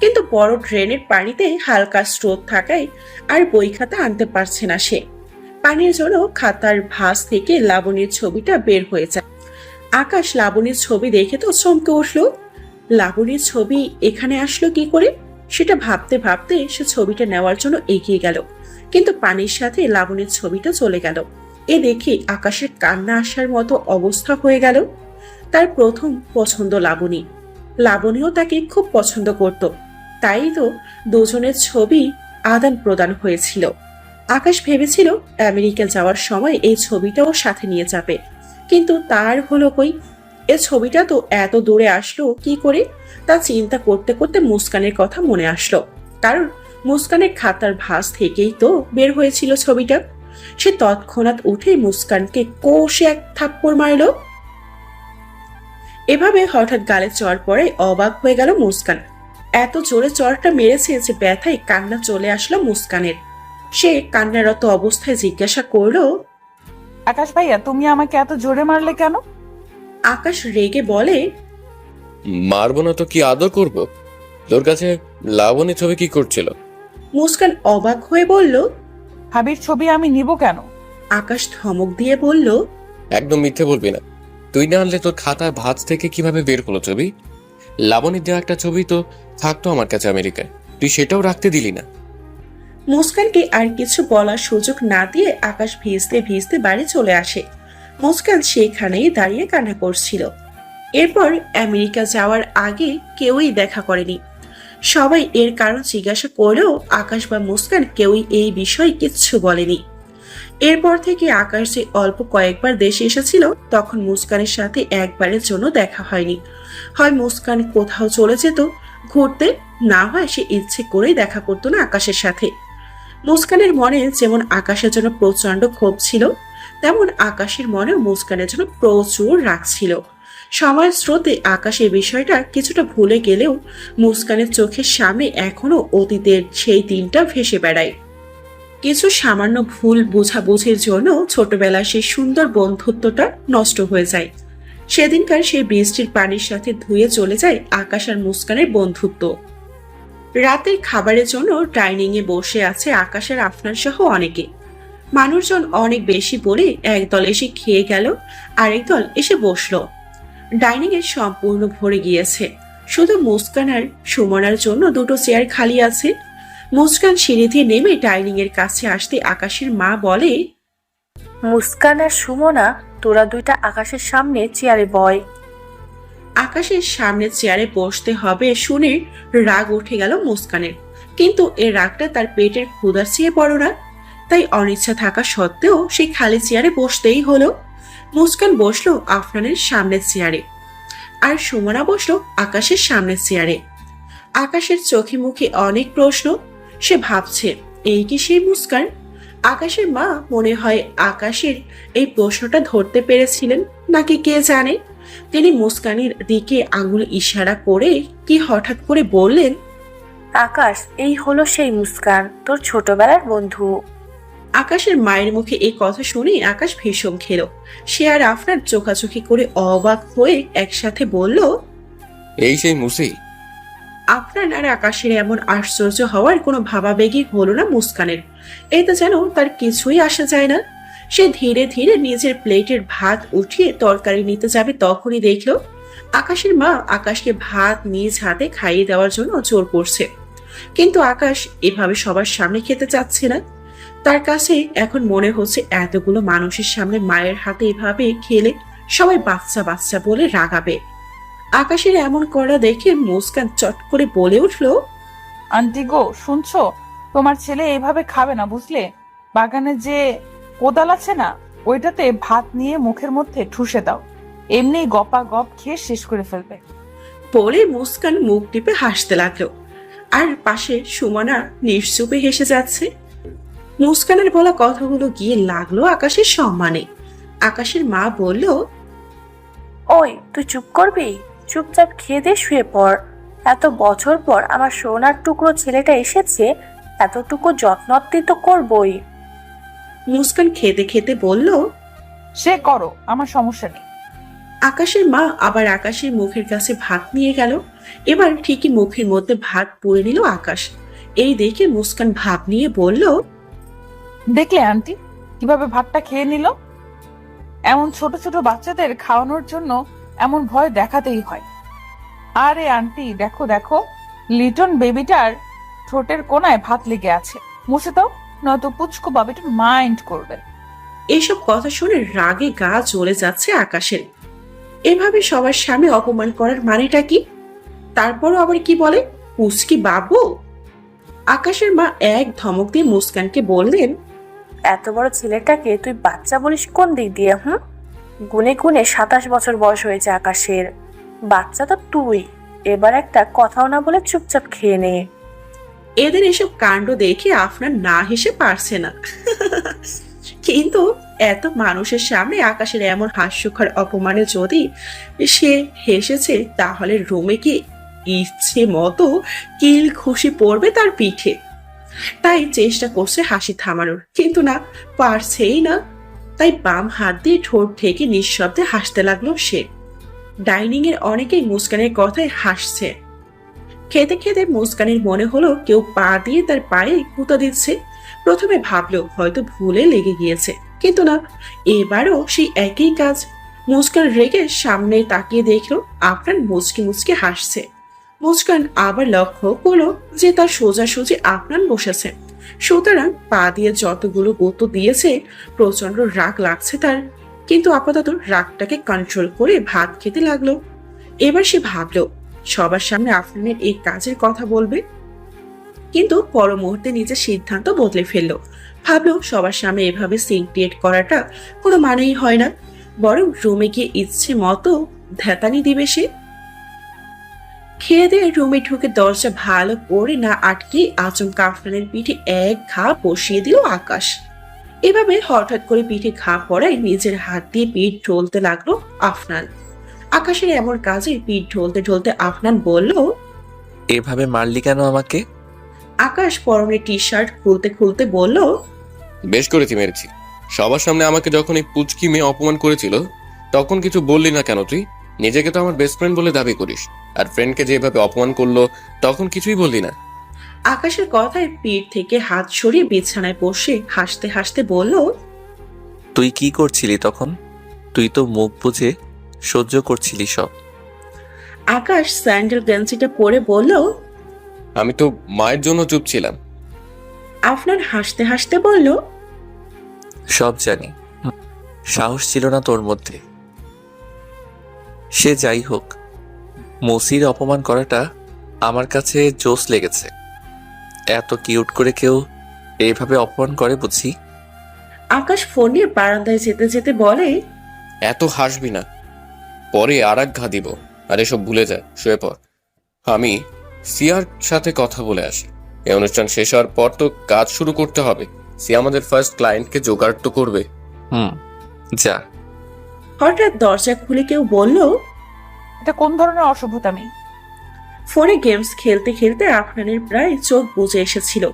কিন্তু বড় ড্রেনের পানিতে হালকা স্রোত থাকায় আর বই খাতা আনতে পারছে না সে। পানির জন্য খাতার ভাঁজ থেকে লাবণীর ছবিটা বের হয়ে যায়। আকাশ লাবণীর ছবি দেখে তো চমকে উঠলো। লাবণীর ছবি এখানে আসলো কি করে সেটা ভাবতে ভাবতে সে ছবিটা নেওয়ার জন্য এগিয়ে গেল। কিন্তু পানির সাথে লাবণীর ছবিটা চলে গেল। এ দেখে আকাশের কান্না আসার মতো অবস্থা হয়ে গেল। তার প্রথম পছন্দ লাবণী। লাবণীও তাকে খুব পছন্দ করত। তাই তো দুজনের ছবি আদান প্রদান হয়েছিল। আকাশ ভেবেছিল আমেরিকা যাওয়ার সময় এই ছবিটাও সাথে নিয়ে যাবে, কিন্তু তার হলো কই। এ ছবিটা তো এত দূরে আসলো কি করে তা চিন্তা করতে করতে মুস্কানের কথা মনে আসলো। কারণ মুস্কানের খাতার ভাঁজ থেকেই তো বের হয়েছিল ছবিটা। সে তৎক্ষণাৎ উঠে মুস্কানকে কষে এক থাপ্পড় মারল। এভাবে হঠাৎ গালে চড় পড়ে অবাক হয়ে গেল মুস্কান। এত জোরে চড়টা মেরেছে যে ব্যথায় কান্না চলে আসলো মুস্কানের। সে কান্নারত অবস্থায় জিজ্ঞাসা করলো, আকাশ ভাইয়া, তুমি আমাকে এত জোরে মারলে কেন? আকাশ রেগে বলে, মারবো না তো কি আদর করব? তোর কাছে লাবণী ছবি কি করছিল? মুস্কান অবাক হয়ে বলল, ভাবির ছবি আমি নিব কেন? আকাশ ধমক দিয়ে বলল, একদম মিথ্যে বলবি না। তুই না আনলে তোর খাতার ভাঁজ থেকে কিভাবে বের হলো ছবি? লাবণীর দেওয়া একটা ছবি তো থাকতো আমার কাছে আমেরিকায়, তুই সেটাও রাখতে দিলি না। মুস্কানকে আর কিছু বলার সুযোগ না দিয়ে আকাশ ভিজতে ভিজতে বাড়ি চলে আসে। মুস্কান সেখানেই দাঁড়িয়ে কান্না করছিল। এরপর আমেরিকা যাওয়ার আগে কেউই দেখা করেনি। সবাই এর কারণ জিজ্ঞাসা করলেও আকাশ বা মুস্কান কেউই এই বিষয়ে কিচ্ছু বলেনি। এরপর থেকে আকাশ যে অল্প কয়েকবার দেশে এসেছিল তখন মুস্কানের সাথে একবারের জন্য দেখা হয়নি। হয় মুস্কান কোথাও চলে যেত ঘুরতে, না হয় সে ইচ্ছে করেই দেখা করতো না আকাশের সাথে। মুস্কানের মনে যেমন আকাশের জন্য প্রচন্ড ক্ষোভ ছিল, তেমন আকাশের মনেও মুস্কানের জন্য প্রচুর রাগ ছিল। সময়ের স্রোতে আকাশ এই বিষয়টা কিছুটা ভুলে গেলেও মুস্কানের চোখের সামনে এখনো অতীতের সেই দিনটা ভেসে বেড়ায়। কিছু সামান্য ভুল বোঝাবুঝির জন্য ছোটবেলার সেই সুন্দর বন্ধুত্বটা নষ্ট হয়ে যায়। সেদিনকার সেই বৃষ্টির পানির সাথে ধুয়ে চলে যায় আকাশ আর মুস্কানের বন্ধুত্ব। রাতের খাবারের জন্য ডাইনিং এ বসে আছে আকাশ আর আফনান সহ অনেকে। মানুষজন অনেক বেশি বলে একদল এসে খেয়ে গেল, আরেক দল এসে বসলো। ডাইনিং এ সম্পূর্ণ ভরে গিয়েছে, শুধু মুস্কান আর সুমনার জন্য দুটো চেয়ার খালি আছে। মুস্কান সিঁড়ি দিয়ে নেমে ডাইনিং এর কাছে আসতে আকাশের মা বলে, মুস্কান আর সুমনা, তোরা দুইটা আকাশের সামনে চেয়ারে বয়। আকাশের সামনে চেয়ারে বসতে হবে শুনে রাগ উঠে গেল মুস্কানের, কিন্তু এর রাগটা তার পেটের ক্ষুধার চেয়ে বড় না। তাই অনিচ্ছা থাকা সত্ত্বেও সেই খালি চেয়ারে বসতেই হলো। মুস্কান বসলো আফনানের সামনের চেয়ারে, আর সুমনা বসলো আকাশের সামনের চেয়ারে। আকাশের চোখে মুখে অনেক প্রশ্ন। সে ভাবছে, এই কি সেই মুস্কান? আকাশের মা মনে হয় আকাশের এই প্রশ্নটা ধরতে পেরেছিলেন, নাকি কে জানে। তিনি মুস্কানের দিকে আঙুল ইশারা করে কি হঠাৎ করে বললেন, আকাশ, এই হলো সেই মুস্কান, তোর ছোটবেলার বন্ধু। আকাশের মায়ের মুখে এই কথা শুনে আকাশ ভীষণ খেলো। সে আর আফনান চোখাচোখি করে অবাক হয়ে একসাথে বলল, এই সেই মুসি? আফনান আর আকাশের এমন আশ্চর্য হওয়ার কোনো ভাবাবেগই হলো না মুস্কানের। এতে যেন তার কিছুই আসা যায় না। সে ধীরে ধীরে নিজের প্লেটের ভাত উঠিয়ে তরকারি নিতে যাবে, তখনই দেখলো আকাশের মা আকাশকে ভাত নিজ হাতে খাইয়ে দেওয়ার জন্য জোর করছে। কিন্তু আকাশ এভাবে সবার সামনে খেতে চাচ্ছে না। তার কাছে এখন মনে হচ্ছে এতগুলো মানুষের সামনে মায়ের হাতে এভাবে খেলে সবাই বাচ্চা বাচ্চা বলে রাগাবে। আকাশের এমন করা দেখে মুস্কান চট করে বলে উঠলো, আন্টি গো, শুনছো? তোমার ছেলে এইভাবে খাবে না, বুঝলে? বাগানে যে কোদাল আছে না, ওইটাতে ভাত নিয়ে মুখের মধ্যে ঠুসে দাও, এমনি গপা গপ খেয়ে শেষ করে ফেলবে। বলে মুস্কান মুখ টিপে হাসতে লাগলো, আর পাশে সুমনা নিশ্চুপে হেসে যাচ্ছে। মুস্কানের বলা কথাগুলো গিয়ে লাগলো আকাশের সম্মানে। আকাশের মা বলল, ওই, তুই চুপ করবি? চুপচাপ খেয়ে দিয়ে শুয়ে পড়। এত বছর পর আমার সোনার টুকরো ছেলেটা এসেছে, এতটুকু যত্নআত্তি তো করবই। মুস্কান খেতে খেতে বলল, সে করো, আমার সমস্যা নেই। আকাশের মা আবার আকাশের মুখের কাছে ভাত নিয়ে গেল। এবার ঠিকই মুখের মধ্যে ভাত পুরে নিল আকাশ। এই দেখে মুস্কান ভাব নিয়ে বলল, দেখলে আন্টি কিভাবে ভাতটা খেয়ে নিল? এমন ছোট ছোট বাচ্চাদের খাওয়ানোর জন্য এমন ভয় দেখাতেই হয়। আরে আন্টি, দেখো দেখো, লিটন বেবিটার ঠোঁটের কোনায় ভাত লেগে আছে, মুছে দাও, নয়তো পুচকু বাবিটা মাইন্ড করবে। এইসব কথা শুনে রাগে গা জ্বলে যাচ্ছে আকাশের। এভাবে সবার সামনে অপমান করার মানেটা কি? তারপরও আবার কি বলে, পুচকি বাবু। আকাশের মা এক ধমক দিয়ে মুস্কানকে বললেন, এত বড় ছেলেটাকে তুই বাচ্চা বলিস কোন দিক দিয়ে? গুনে গুনে 27 বছর বয়স হয়েছে আকাশের। বাচ্চা তো তুই। এবার একটা কথাও না বলে চুপচাপ খেয়ে নে। এদের এসব কাণ্ড দেখে আফনান না হেসে পারছে না। কিন্তু এত মানুষের সামনে আকাশের এমন হাস্যকর অপমানে যদি সে হেসেছে, তাহলে রুমে কি ইচ্ছে মতো কিল খুশি পড়বে তার পিঠে। তাই চেষ্টা করছে হাসি থামানোর, কিন্তু না, পারছেই না। তাই বাম হাত দিয়ে ঠোঁট ঠেকে নিঃশব্দে হাসতে লাগলো সে। ডাইনিং এর অনেকেই মুস্কানের কথায় হাসছে। খেতে খেতে মুস্কানের মনে হলো কেউ পা দিয়ে তার পায়ে গুঁতা দিচ্ছে। প্রথমে ভাবলো হয়তো ভুলে লেগে গিয়েছে, কিন্তু না, এবারও সেই একই কাজ। মুস্কান রেগে সামনে তাকিয়ে দেখলো আফনান মুচকি মুচকি হাসছে। মুস্কান আবার লক্ষ্য করলো যে তার সোজাসুজি আফনান বসেছে, সুতরাং পা দিয়ে যতগুলো গুঁতো দিয়েছে প্রচন্ড রাগ লাগছে তার। কিন্তু আপাতত রাগটাকে কন্ট্রোল করে ভাত খেতে লাগলো। এবার সে ভাবলো সবার সামনে আফনানের এই কাজের কথা বলবে, কিন্তু পর মুহূর্তে নিজের সিদ্ধান্ত বদলে ফেললো। ভাবলো সবার সামনে এভাবে সিন ক্রিয়েট করাটা কোনো মানেই হয় না, বরং রুমে গিয়ে ইচ্ছে মতো ধ্যাতানি দিবে সে। খেয়ে দিয়ে রুমে ঢুকে দরজা ভালো করে না আটকে আচমকা আফনানের পিঠে এক ঘা বসিয়ে দিল আকাশ। এভাবে হঠাৎ করে পিঠে ঘা পড়ায় নিজের হাত দিয়ে পিঠ ঢলতে লাগলো আফনান। আকাশের এমন কাজে পিঠ ঢলতে ঢলতে আফনান বলল। এভাবে মারলি কেন আমাকে? আকাশ পরনে টি শার্ট খুলতে খুলতে বলল। বেশ করেছি, মেরেছি। সবার সামনে আমাকে যখন এই পুচকি মেয়ে অপমান করেছিল তখন কিছু বললি না কেন তুই? নিজেকে তো আমার বেস্ট ফ্রেন্ড বলে দাবি করিস, আর ফ্রেন্ডকে যেভাবে অপমান করলো তখন কিছুই বললি না। আকাশের কথায় পিঠ থেকে হাত সরিয়ে বিছানায় বসে হাসতে হাসতে বলল। তুই কি করছিলি তখন? তুই তো মুখ বুজে সহ্য করছিলি সব। আকাশ স্যান্ডেল গেঞ্জিটা পরে বলল। আমি তো মায়ের জন্য চুপ ছিলাম। আফনান হাসতে হাসতে বলল। সব জানি, সাহস ছিল না তোর মধ্যে। সে যাই হোক, মসির অপমান করাটা আমার কাছে জোশ লেগেছে। এত কিউট করে কেউ এইভাবে অপমান করে বুঝি? আকাশ ফোন নিয়ে বারান্দায় যেতে যেতে বলে। এত হাসবি না, পরে আর এক ঘা দিব। আর এসব ভুলে যা, শুয়ে পড়। আমি সিয়ার সাথে কথা বলে আসি। এই অনুষ্ঠান শেষ হওয়ার পর তো কাজ শুরু করতে হবে। সিয়া আমাদের ফার্স্ট ক্লায়েন্টকে জোগাড় তো করবে। যা। হঠাৎ দরজা খুলে কেউ বলল। এটা কোন ধরনের অসভ্যতামি? ফোনে গেমস খেলতে খেলতে আফনানের প্রায় চোখ বুজে এসেছিল।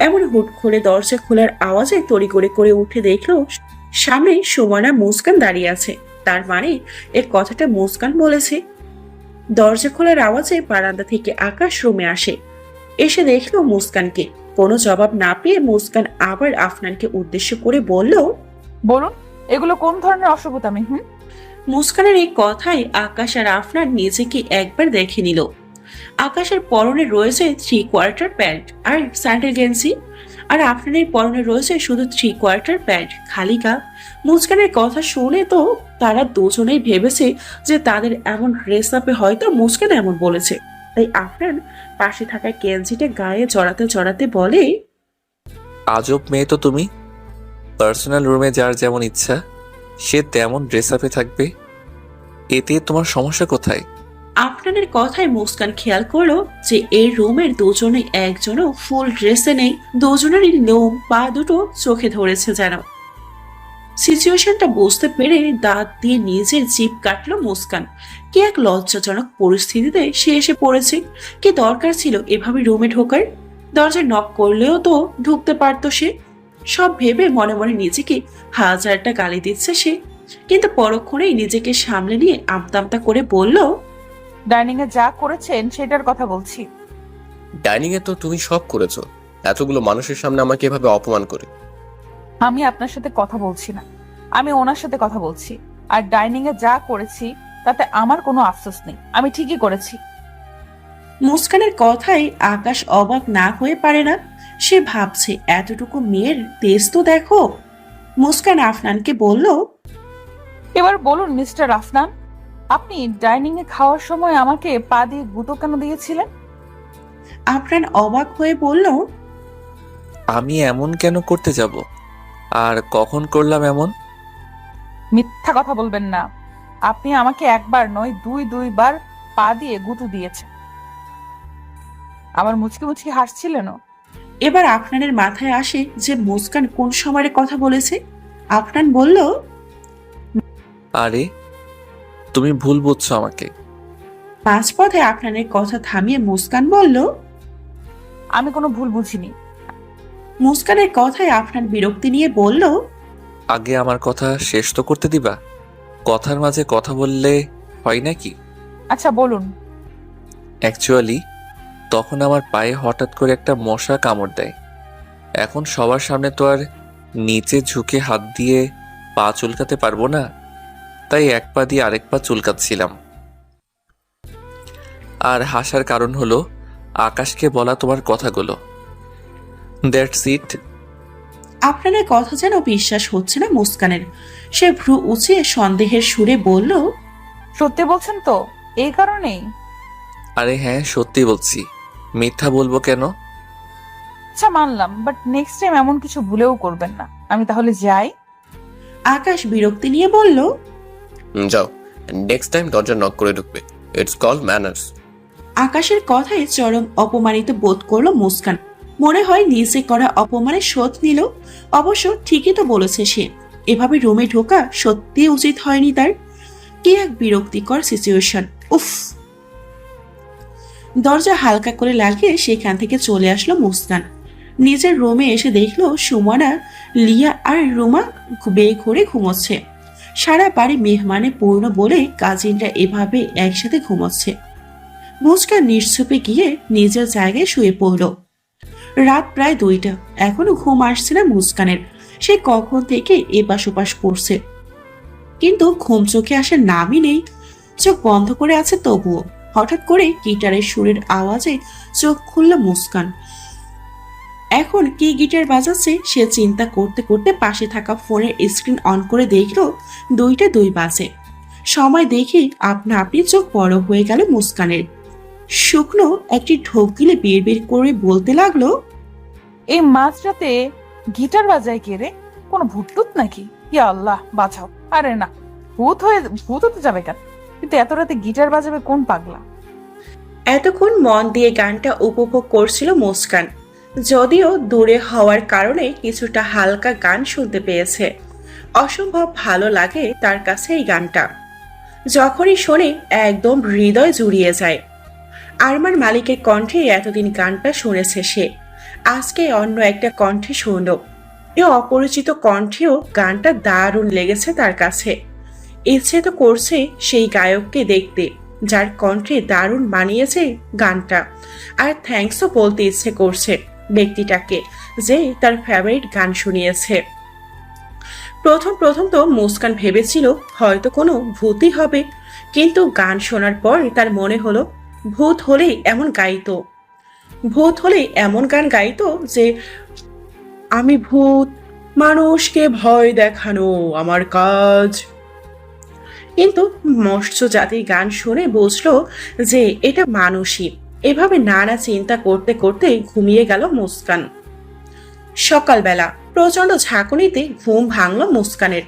এমন হুট করে দরজা খোলার আওয়াজে তড়ি করে উঠে দেখলো সামনে সুমনা মুস্কান দাঁড়িয়ে আছে। তার মানে এই কথাটা মুস্কান বলেছে। দরজা খোলার আওয়াজে বারান্দা থেকে আকাশ রুমে আসে। এসে দেখলো মুস্কানকে। কোনো জবাব না পেয়ে মুস্কান আবার আফনানকে উদ্দেশ্য করে বলল। বলুন, এগুলো কোন ধরনের অসভ্যতামি? মুস্কানের এই কথায় আকাশ আর আফনান নিজেকে একবার দেখে নিল। আকাশের পরনে রয়েছে 3/4 প্যান্ট আর স্যান্ডেল গেঞ্জি, আর আফনানের পরনে রয়েছে শুধু 3/4 প্যান্ট, খালি গা। মুস্কানের কথা শুনে তো তারা দুজনেই ভেবেছে যে তাদের এমন ড্রেস আপে হয়তো মুস্কান এমন বলেছে। তাই আফনান পাশে থাকা গেঞ্জিটা গায়ে জড়াতে জড়াতে বলে। আজব মেয়ে তো তুমি। পার্সোনাল রুমে যার যেমন ইচ্ছা সে তেমন ড্রেস আপে থাকবে, এতে তোমার সমস্যা কোথায়? আফনানের কথায় মুস্কান খেয়াল করলো যে এই রুমের দুজনে একজনও ফুল ড্রেসে নেই। দুজনেরই লোম পা দুটো চোখে ধরেছে যেন। সিচুয়েশনটা বুঝতে পেরে দাঁত দিয়ে নিজের জিভ কাটলো মুস্কান। কি এক লজ্জাজনক পরিস্থিতিতে সে এসে পড়েছে। কি দরকার ছিল এভাবে রুমে ঢোকার? দরজায় নক করলেও তো ঢুকতে পারতো সে। সব ভেবে মনে মনে নিজেকে হাজারটা গালি দিচ্ছে সে, কিন্তু পরক্ষণেই নিজেকে সামলে নিয়ে আমতা করে বলল। ডাইনিং এ যা করেছেন সেটার কথা বলছি। ডাইনিং এ তো তুমি সব করেছো, এতগুলো মানুষের সামনে আমাকে এভাবে অপমান করে। আমি আপনার সাথে কথা বলছি না, আমি ওনার সাথে কথা বলছি। আর ডাইনিং এ যা করেছি তাতে আমার কোনো আফসোস নেই, আমি ঠিকই করেছি। মুস্কানের কথায় আকাশ অবাক না হয়ে পারে না। সে ভাবছে এতটুকু মেয়ের তেজ তো দেখো। মুস্কান আফনানকে বলল। এবার বলুন মিস্টার আফনান, আপনি ডাইনিং এ খাওয়ার সময় আমাকে পা দিয়ে গুঁতো কেন দিয়েছিলেন? আফনান অবাক হয়ে বলল। আমি এমন কেন করতে যাব? আর কখন করলাম এমন? মিথ্যা কথা বলবেন না। আপনি আমাকে একবার নয় দুইবার পা দিয়ে গুঁতো দিয়েছেন। আবার মুচকি মুচকি হাসছিলেন। এবার আফনানের মাথায় আসে যে মুস্কান কোন সময়ের কথা বলেছে। আফনান বলল। আরে তুমি ভুল বুঝছো আমাকে। মাঝপথে আফনানের কথা থামিয়ে মুস্কান বলল। আমি কোনো ভুল বুঝিনি। মুস্কানের কথায় আফনান বিরক্তি নিয়ে বলল। আগে আমার কথা শেষ তো করতে দিবা? কথার মাঝে কথা বললে হয় নাকি? আচ্ছা বলুন। অ্যাকচুয়ালি তখন আমার পায়ে হঠাৎ করে একটা মশা কামড় দেয়। এখন সবার সামনে তো আর নিচে ঝুঁকে হাত দিয়ে পা চুলকাতে পারবো না, তাই এক পা দিয়ে আরেক পা চুলকাচ্ছিলাম। আর হাসার কারণ হলো আকাশকে বলা তোমার কথাগুলো। That's it. আফনানের কথা যেন বিশ্বাস হচ্ছে না মুস্কানের। সে ভ্রু উঁচিয়ে সন্দেহের সুরে বলল। সত্যি বলছেন তো? এই কারণেই? আরে হ্যাঁ, সত্যি বলছি, মিথ্যা বলবো কেন? আচ্ছা মানলাম, বাট নেক্সট টাইম এমন কিছু ভুলেও করবেন না। আমি তাহলে যাই। আকাশ বিরক্তি নিয়ে বলল। যাও, নেক্সট টাইম দরজা নক করে ঢুকবে। It's called manners. আকাশের কথায় চরম অপমানিত বোধ করলো মুস্কান। মনে হয় নিজে করা অপমানের শোধ নিল। অবশ্য ঠিকই তো বলেছে সে, এভাবে রুমে ঢোকা সত্যি উচিত হয়নি তার। কি এক বিরক্তিকর সিচুয়েশন। উফ। দরজা হালকা করে লাগিয়ে সেখান থেকে চলে আসলো মুস্কান। নিজের রুমে এসে দেখলো সুমনা, লিয়া আর রুমা বেঘরে ঘুমোচ্ছে। সারা বাড়ি মেহমানে পূর্ণ বলে কাজিনরা এভাবে একসাথে ঘুমোচ্ছে। মুস্কান নিশ্চুপে গিয়ে নিজের জায়গায় শুয়ে পড়ল। রাত প্রায় 2টা, এখনো ঘুম আসছে না মুস্কানের। সে কখন থেকে এপাশ ওপাশ করছে, কিন্তু ঘুম চোখে আসার নামই নেই। চোখ বন্ধ করে আছে তবুও। হঠাৎ করে গিটারের সুরের আওয়াজে চোখ খুলল মুস্কান। এখন কি গিটার বাজাচ্ছে সে চিন্তা করতে করতে পাশে থাকা ফোনের স্ক্রিন অন করে দেখলো 2টা 2 বাজে। সময় দেখে আপনা আপনি চোখ বড় হয়ে গেল মুস্কানের। শুকনো একটি ঢোক গিলে বিড়বিড় করে বলতে লাগলো, এই মাঝরাতে গিটার বাজায় কে রে? কোন ভূত নাকি? ইয়া আল্লাহ বাঁচাও। আরে না, ভূত হতে যাবে কেন? কিন্তু এত রাতে গিটার বাজাবে কোন পাগলা? এতক্ষণ মন দিয়ে গানটা উপভোগ করছিল মুস্কান। যদিও দূরে হওয়ার কারণে কিছুটা হালকা গান শুনতে পেয়েছে। অসম্ভব ভালো লাগে তার কাছে এই গানটা। যখনই শোনে একদম হৃদয় জুড়িয়ে যায়। আরমান মালিকের কণ্ঠে এতদিন গানটা শুনেছে সে, আজকে অন্য একটা কণ্ঠে শুনল। এ অপরিচিত কণ্ঠেও গানটা দারুণ লেগেছে তার কাছে। ইচ্ছে তো করছে সেই গায়ককে দেখতে, যার কণ্ঠে দারুণ মানিয়েছে গানটা। আর থ্যাঙ্কসও বলতে ইচ্ছে করছে ব্যক্তিটাকে, যে তার ফেভারিট গান শুনিয়েছে। প্রথম তো মুস্কান ভেবেছিল হয়তো কোনো ভূতই হবে, কিন্তু গান শোনার পর তার মনে হলো ভূত হলে এমন গান গাইতো যে, আমি ভূত, মানুষকে ভয় দেখানো আমার কাজ। কিন্তু মৎস্য জাতির গান শুনে বুঝলো যে এটা মানুষই। এভাবে নানা চিন্তা করতে করতে ঘুমিয়ে গেল মুস্কান। সকালবেলা প্রচন্ড ঝাঁকুনিতে ঘুম ভাঙল মুস্কানের।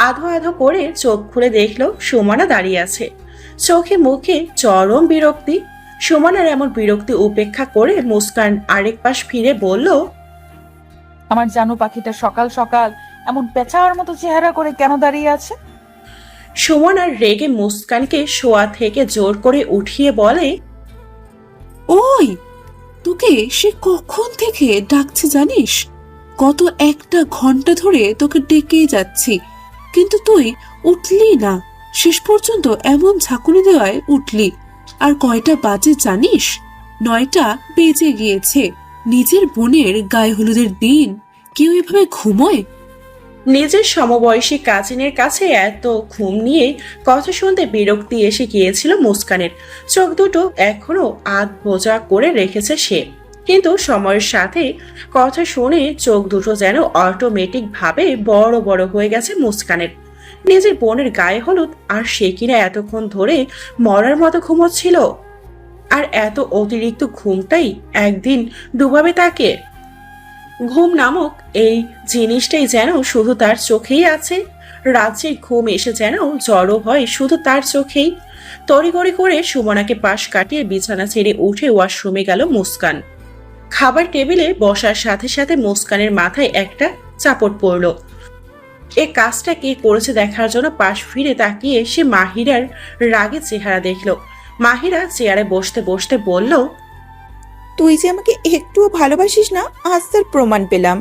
আধো আধো করে চোখ খুলে দেখলো সুমনা দাঁড়িয়ে আছে। চোখে মুখে চরম বিরক্তি। সুমনার এমন বিরক্তি উপেক্ষা করে মুস্কান আরেক পাশ ফিরে বলল, আমার জানু পাখিটা সকাল সকাল এমন পেঁচার মতো চেহারা করে কেন দাঁড়িয়ে আছে? সুমনার রেগে মুস্কানকে শোয়া থেকে জোর করে উঠিয়ে বলে, ওই, তোকে সে কখন থেকে ডাকছে জানিস? গত 1টা ঘন্টা ধরে তোকে ডেকেই যাচ্ছি, কিন্তু তুই উঠলি না। শেষ পর্যন্ত এমন ঝাঁকুনি দেওয়ায় উঠলি। আর কয়টা বাজে জানিস? 9টা বেজে গিয়েছে। নিজের বোনের গায়ে হলুদের দিন কেউ এভাবে ঘুমোয়? নিজের সমবয়সী কাজিনের কাছে এত ঘুম নিয়ে কথা শুনতে বিরক্তি এসে গিয়েছিল মুস্কানের। চোখ দুটো এখনো আধ বোঝা করে রেখেছে সে, কিন্তু সময়ের সাথে কথা শুনে চোখ দুটো যেন অটোমেটিক ভাবে বড় বড় হয়ে গেছে মুস্কানের। নিজের বোনের গায়ে হলুদ, আর সে কিনা এতক্ষণ ধরে মরার মতো ঘুমোচ্ছিল। আর এত অতিরিক্ত ঘুমটাই একদিন ডুবাবে তাকে। ঘুম নামক এই জিনিসটাই যেন শুধু তার চোখেই আছে। রাজ্যের ঘুম এসে যেন জড়ো হয় শুধু তার চোখেই। তড়িঘড়ি করে সুমনাকে পাশ কাটিয়ে বিছানা ছেড়ে উঠে ওয়াশরুমে গেল মুস্কান। খাবার টেবিলে বসার সাথে সাথে মুস্কানের মাথায় একটা চাপড় পড়ল। এ কাজটা কে করেছে দেখার জন্য পাশ ফিরে তাকিয়ে সে মাহিরার রাগে চেহারা দেখল। মাহিরা চেয়ারে বসতে বসতে বলল, তুই যে আমাকে একটুও ভালোবাসিস না, আজ তার প্রমাণ পেলাম।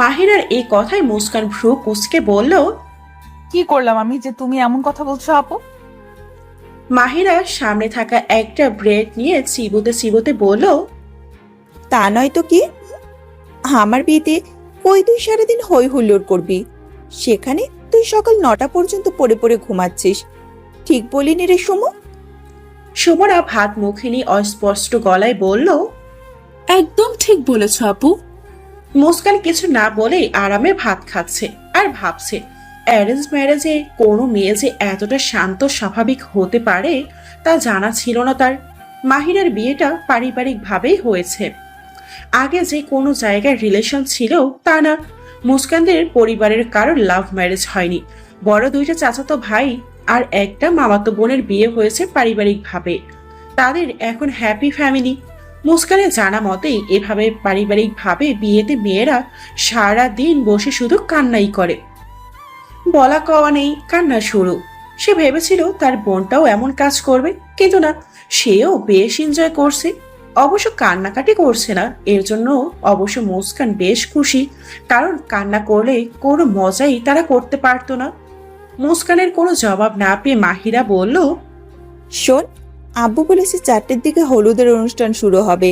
মাহিরার এই কথায় মুস্কান ভ্রু কুঁচকে বলল, কি করলাম আমি যে তুমি এমন কথা বলছো আপু? মাহিরা সামনে থাকা একটা ব্রেড নিয়ে চিবোতে চিবোতে বলল, তা নয় তো কি, আমার বিয়েতে কই তুই সারাদিন হই হুল্লোড় করবি, সেখানে তুই সকাল 9টা পর্যন্ত পড়ে পড়ে ঘুমাচ্ছিস। ঠিক বলিনি রে সুমো? সুমনা ভাত মুখে অস্পষ্ট গলায় বলল, একদম ঠিক বলেছ আপু। মুস্কান কিছু না বলেই আরামে ভাত খাচ্ছে আর ভাবছে, অ্যারেঞ্জ ম্যারেজে কোনো মেয়ে যে এতটা শান্ত স্বাভাবিক হতে পারে তা জানা ছিল না তার। মাহিরার বিয়েটা পারিবারিক ভাবেই হয়েছে, আগে যে কোনো জায়গায় রিলেশন ছিল তা না। মুস্কানদের পরিবারের কারোর লাভ ম্যারেজ হয়নি। বড় 2টা চাচাতো ভাই আর একটা মামাতো বোনের বিয়ে হয়েছে পারিবারিক ভাবে। তাদের এখন হ্যাপি ফ্যামিলি। মুস্কানের জানা মতেই এভাবে পারিবারিক ভাবে বিয়েতে মেয়েরা সারা দিন বসে শুধু কান্নাই করে। বলা কওয়া নেই, কান্না শুরু। সে ভেবেছিল তার বোনটাও এমন কাজ করবে, কিন্তু না, সেও বেশ এনজয় করছে। অবশ্য কান্নাকাটি করছে না, এর জন্য অবশ্য মুস্কান বেশ খুশি, কারণ কান্না করলে কোনো মজাই তারা করতে পারতো না। মুস্কানের কোনো জবাব না পেয়ে মাহিরা বলল, শোন, আব্বু বলেছে 4টের দিকে হলুদের অনুষ্ঠান শুরু হবে।